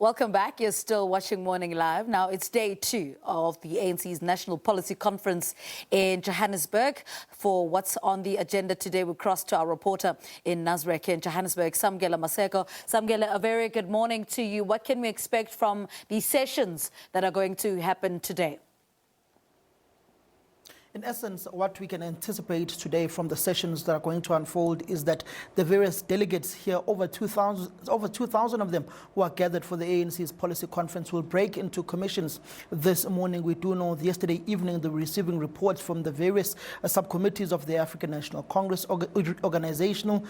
Welcome back. You're still watching Morning Live. Now, it's day 2 of the ANC's National Policy Conference in Johannesburg. For what's on the agenda today, we cross to our reporter in Nasrec in Johannesburg, Samkele Maseko. Samkele, a very good morning to you. What can we expect from the sessions that are going to happen today? In essence, what we can anticipate today from the sessions that are going to unfold is that the various delegates here, over 2,000 of them who are gathered for the ANC's policy conference, will break into commissions this morning. We do know yesterday evening they were receiving reports from the various subcommittees of the African National Congress organizational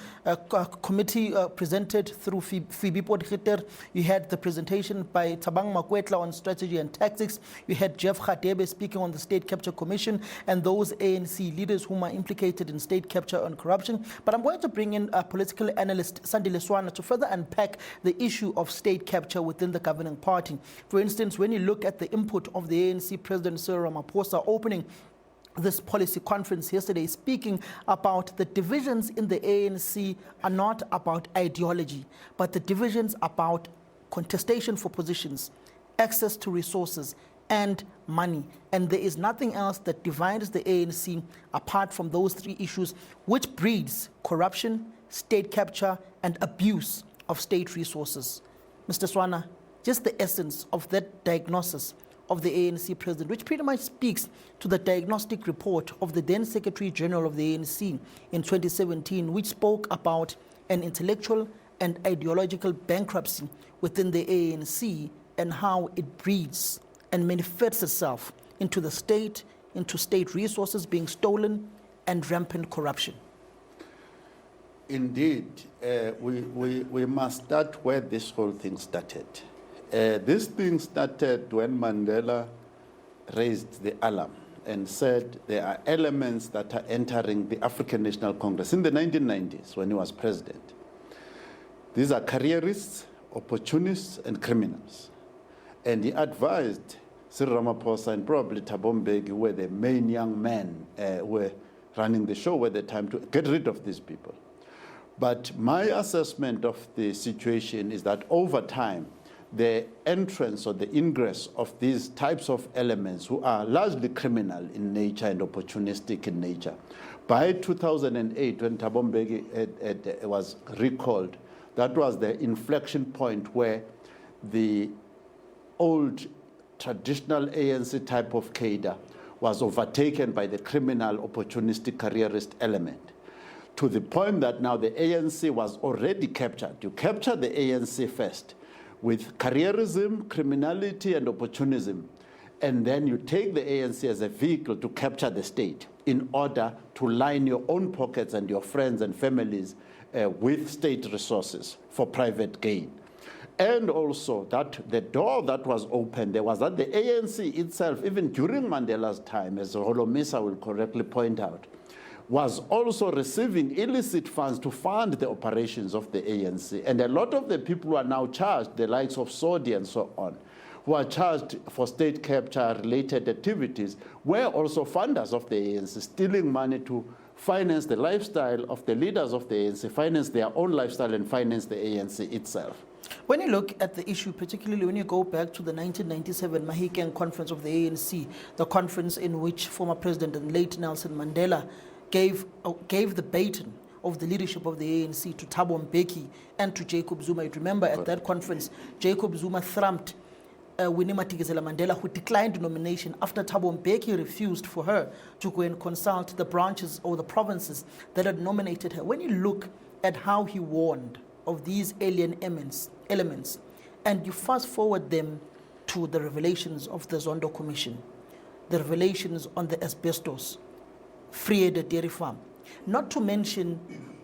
committee presented through Phoebe Potgieter. You had the presentation by Thabang Makwetla on strategy and tactics. You had Jeff Radebe speaking on the State Capture Commission and those ANC leaders whom are implicated in state capture and corruption. But I'm going to bring in a political analyst, Sandile Swana, to further unpack the issue of state capture within the governing party. For instance, when you look at the input of the ANC President Cyril Ramaphosa opening this policy conference yesterday, speaking about the divisions in the ANC are not about ideology, but the divisions about contestation for positions, access to resources, and money. And there is nothing else that divides the ANC apart from those 3 issues, which breeds corruption, state capture, and abuse of state resources. Mr. Swana, just the essence of that diagnosis of the ANC president, which pretty much speaks to the diagnostic report of the then Secretary General of the ANC in 2017, which spoke about an intellectual and ideological bankruptcy within the ANC and how it breeds and manifests itself into the state, into state resources being stolen, and rampant corruption. Indeed, we must start where this whole thing started. This thing started when Mandela raised the alarm and said there are elements that are entering the African National Congress in the 1990s when he was president. These are careerists, opportunists, and criminals. And he advised Cyril Ramaphosa and probably Thabo Mbeki, who were the main young men who were running the show at the time, to get rid of these people. But my assessment of the situation is that over time, the entrance or the ingress of these types of elements who are largely criminal in nature and opportunistic in nature. By 2008, when Thabo Mbeki was recalled, that was the inflection point where the old traditional ANC type of cadre was overtaken by the criminal opportunistic careerist element, to the point that now the ANC was already captured. You capture the ANC first with careerism, criminality, and opportunism, and then you take the ANC as a vehicle to capture the state in order to line your own pockets and your friends and families with state resources for private gain. And also that the door that was open, there was that the ANC itself, even during Mandela's time, as Holomisa will correctly point out, was also receiving illicit funds to fund the operations of the ANC. And a lot of the people who are now charged, the likes of Sodi and so on, who are charged for state capture-related activities, were also funders of the ANC, stealing money to finance the lifestyle of the leaders of the ANC, finance their own lifestyle, and finance the ANC itself. When you look at the issue, particularly when you go back to the 1997 Mahikeng conference of the ANC, the conference in which former President and late Nelson Mandela gave the baton of the leadership of the ANC to Thabo Mbeki and to Jacob Zuma. You remember at that conference, Jacob Zuma thumped Winnie Madikizela Mandela, who declined nomination after Thabo Mbeki refused for her to go and consult the branches or the provinces that had nominated her. When you look at how he warned of these alien elements, and you fast forward them to the revelations of the Zondo Commission, the revelations on the asbestos, Friede Dairy Farm, not to mention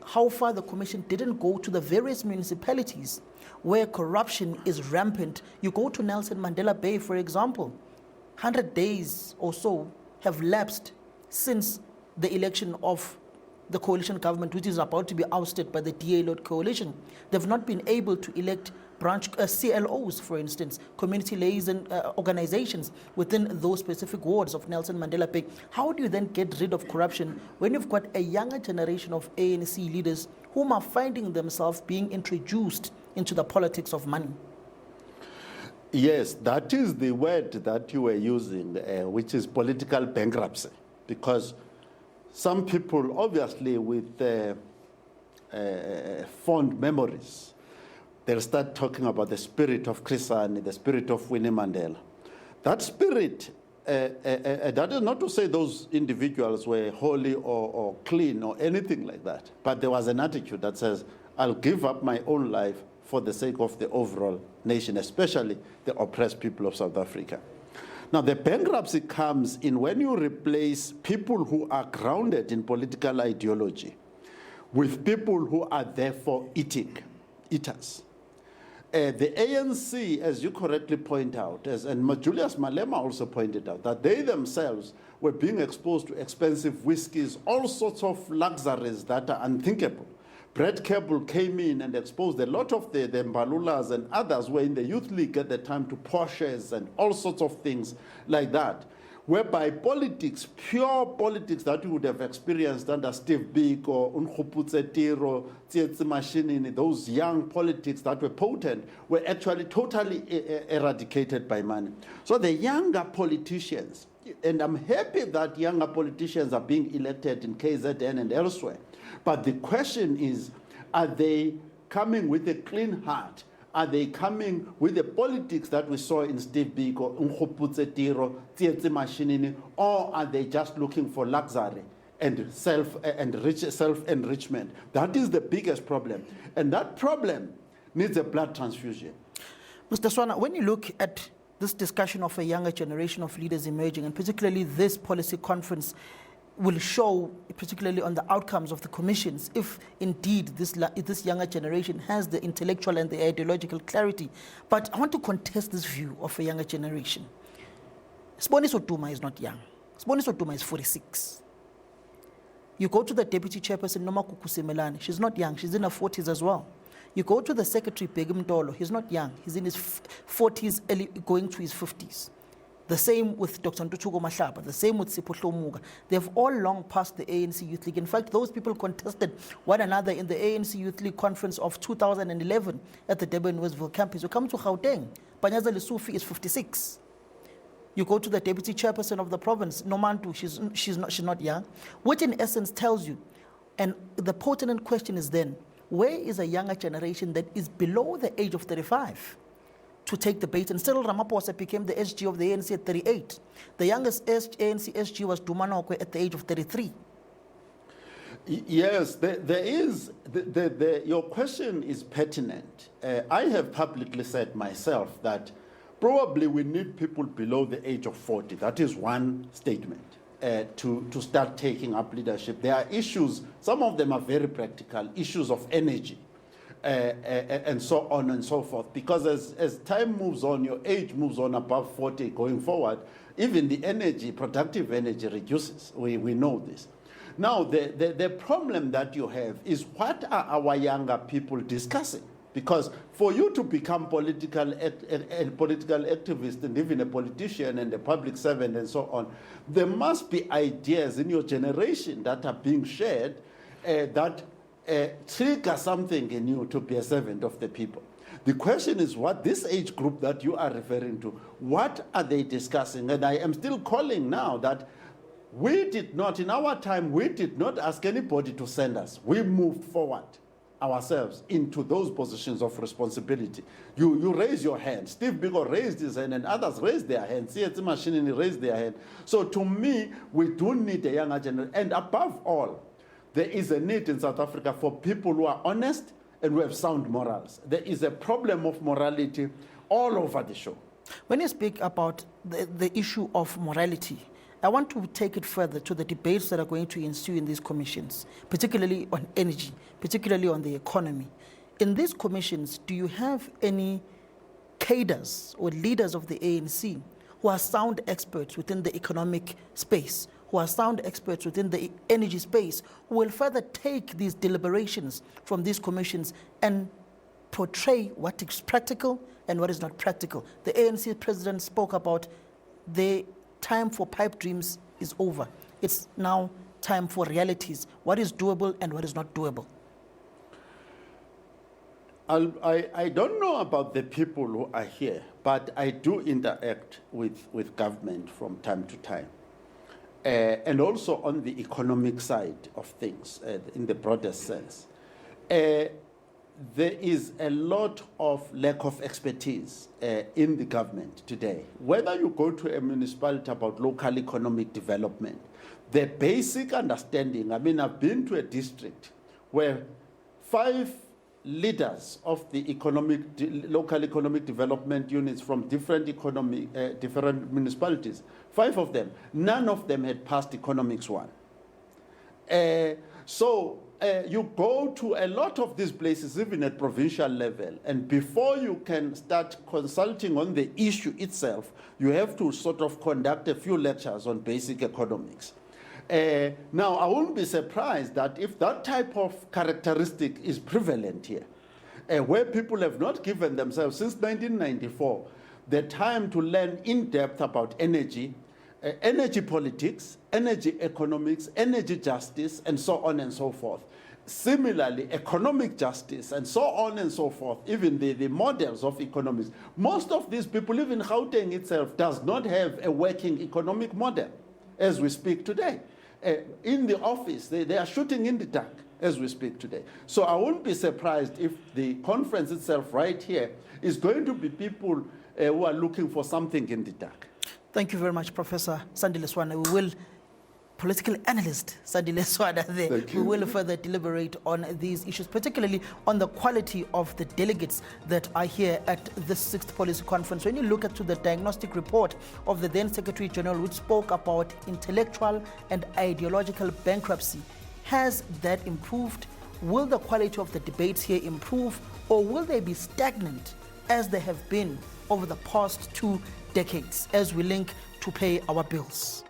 how far the commission didn't go to the various municipalities where corruption is rampant. You go to Nelson Mandela Bay, for example, 100 days or so have lapsed since the election of the coalition government, which is about to be ousted by the DA-led coalition. They've not been able to elect branch CLOs, for instance, community liaison organizations within those specific wards of Nelson Mandela Bay. How do you then get rid of corruption when you've got a younger generation of ANC leaders whom are finding themselves being introduced into the politics of money? Yes, that is the word that you were using, which is political bankruptcy, because some people, obviously, with fond memories, they'll start talking about the spirit of Chris Hani, the spirit of Winnie Mandela. That spirit, that is not to say those individuals were holy or clean or anything like that, but there was an attitude that says, I'll give up my own life for the sake of the overall nation, especially the oppressed people of South Africa. Now, the bankruptcy comes in when you replace people who are grounded in political ideology with people who are therefore eaters. The ANC, as you correctly point out, and Julius Malema also pointed out, that they themselves were being exposed to expensive whiskies, all sorts of luxuries that are unthinkable. Brett Cable came in and exposed a lot of the Mbalulas and others were in the youth league at the time to Porsches and all sorts of things like that, whereby politics, pure politics that you would have experienced under Steve Biko, Nkgopotse Tiro, Tsietsi Mashinini, those young politics that were potent, were actually totally eradicated by money. So the younger politicians, and I'm happy that younger politicians are being elected in KZN and elsewhere, but the question is, are they coming with a clean heart? Are they coming with the politics that we saw in Steve Biko, Nkgopotse Tiro, Tsietsi Mashinini, or are they just looking for luxury and self-enrichment? That is the biggest problem. And that problem needs a blood transfusion. Mr. Swana, when you look at this discussion of a younger generation of leaders emerging, and particularly this policy conference, will show, particularly on the outcomes of the commissions, if indeed this younger generation has the intellectual and the ideological clarity. But I want to contest this view of a younger generation. Siboniso Duma is not young. Siboniso Duma is 46. You go to the deputy chairperson, Noma Kukusemelane, she's not young, she's in her 40s as well. You go to the secretary, Begum Tolo, he's not young, he's in his 40s, going to his 50s. The same with Dr. Ntuchuko Mahlaba, the same with Sipho Muga. They've all long passed the ANC Youth League. In fact, those people contested one another in the ANC Youth League conference of 2011 at the Durban Westville campus. You come to Gauteng, Panyaza Lesufi is 56. You go to the deputy chairperson of the province, Nomantu, she's not young, which in essence tells you, and the pertinent question is then, where is a younger generation that is below the age of 35? To take the bait, and Cyril Ramaphosa became the SG of the ANC at 38. The youngest ANC SG was Duma Nokwe at the age of 33. Yes, there is, your question is pertinent. I have publicly said myself that probably we need people below the age of 40. That is one statement to start taking up leadership. There are issues, some of them are very practical, issues of energy. And so on and so forth. Because as time moves on, your age moves on above 40 going forward, even the energy, productive energy reduces. We know this. Now, the problem that you have is what are our younger people discussing? Because for you to become political activist and even a politician and a public servant and so on, there must be ideas in your generation that are being shared that trigger something in you to be a servant of the people. The question is what this age group that you are referring to, what are they discussing? And I am still calling now that we did not, in our time, we did not ask anybody to send us. We moved forward ourselves into those positions of responsibility. You raise your hand. Steve Biko raised his hand and others raised their hand. Tsietsi Mashinini raised their hand. So to me, we do need a younger generation. And above all, there is a need in South Africa for people who are honest and who have sound morals. There is a problem of morality all over the show. When you speak about the issue of morality, I want to take it further to the debates that are going to ensue in these commissions, particularly on energy, particularly on the economy. In these commissions, do you have any cadres or leaders of the ANC who are sound experts within the economic space, who are sound experts within the energy space, who will further take these deliberations from these commissions and portray what is practical and what is not practical? The ANC president spoke about the time for pipe dreams is over. It's now time for realities. What is doable and what is not doable? I don't know about the people who are here, but I do interact with government from time to time. And also on the economic side of things, in the broadest sense. There is a lot of lack of expertise in the government today. Whether you go to a municipality about local economic development, the basic understanding, I mean, I've been to a district where 5 leaders of the local economic development units from different municipalities, 5 of them, none of them had passed Economics 1. So you go to a lot of these places, even at provincial level, and before you can start consulting on the issue itself, you have to sort of conduct a few lectures on basic economics. Now, I wouldn't be surprised that if that type of characteristic is prevalent here, where people have not given themselves, since 1994, the time to learn in depth about energy, energy politics, energy economics, energy justice, and so on and so forth. Similarly, economic justice, and so on and so forth, even the models of economics. Most of these people, even Gauteng itself, does not have a working economic model as we speak today. In the office, they are shooting in the dark as we speak today. So I wouldn't be surprised if the conference itself right here is going to be people who are looking for something in the dark. Thank you very much, Professor Sandile Swana. We will, political analyst Sandile Swana there, we will further deliberate on these issues, particularly on the quality of the delegates that are here at the 6th Policy Conference. When you look at the diagnostic report of the then Secretary General, which spoke about intellectual and ideological bankruptcy, has that improved? Will the quality of the debates here improve, or will they be stagnant as they have been over the past 2 decades as we link to pay our bills?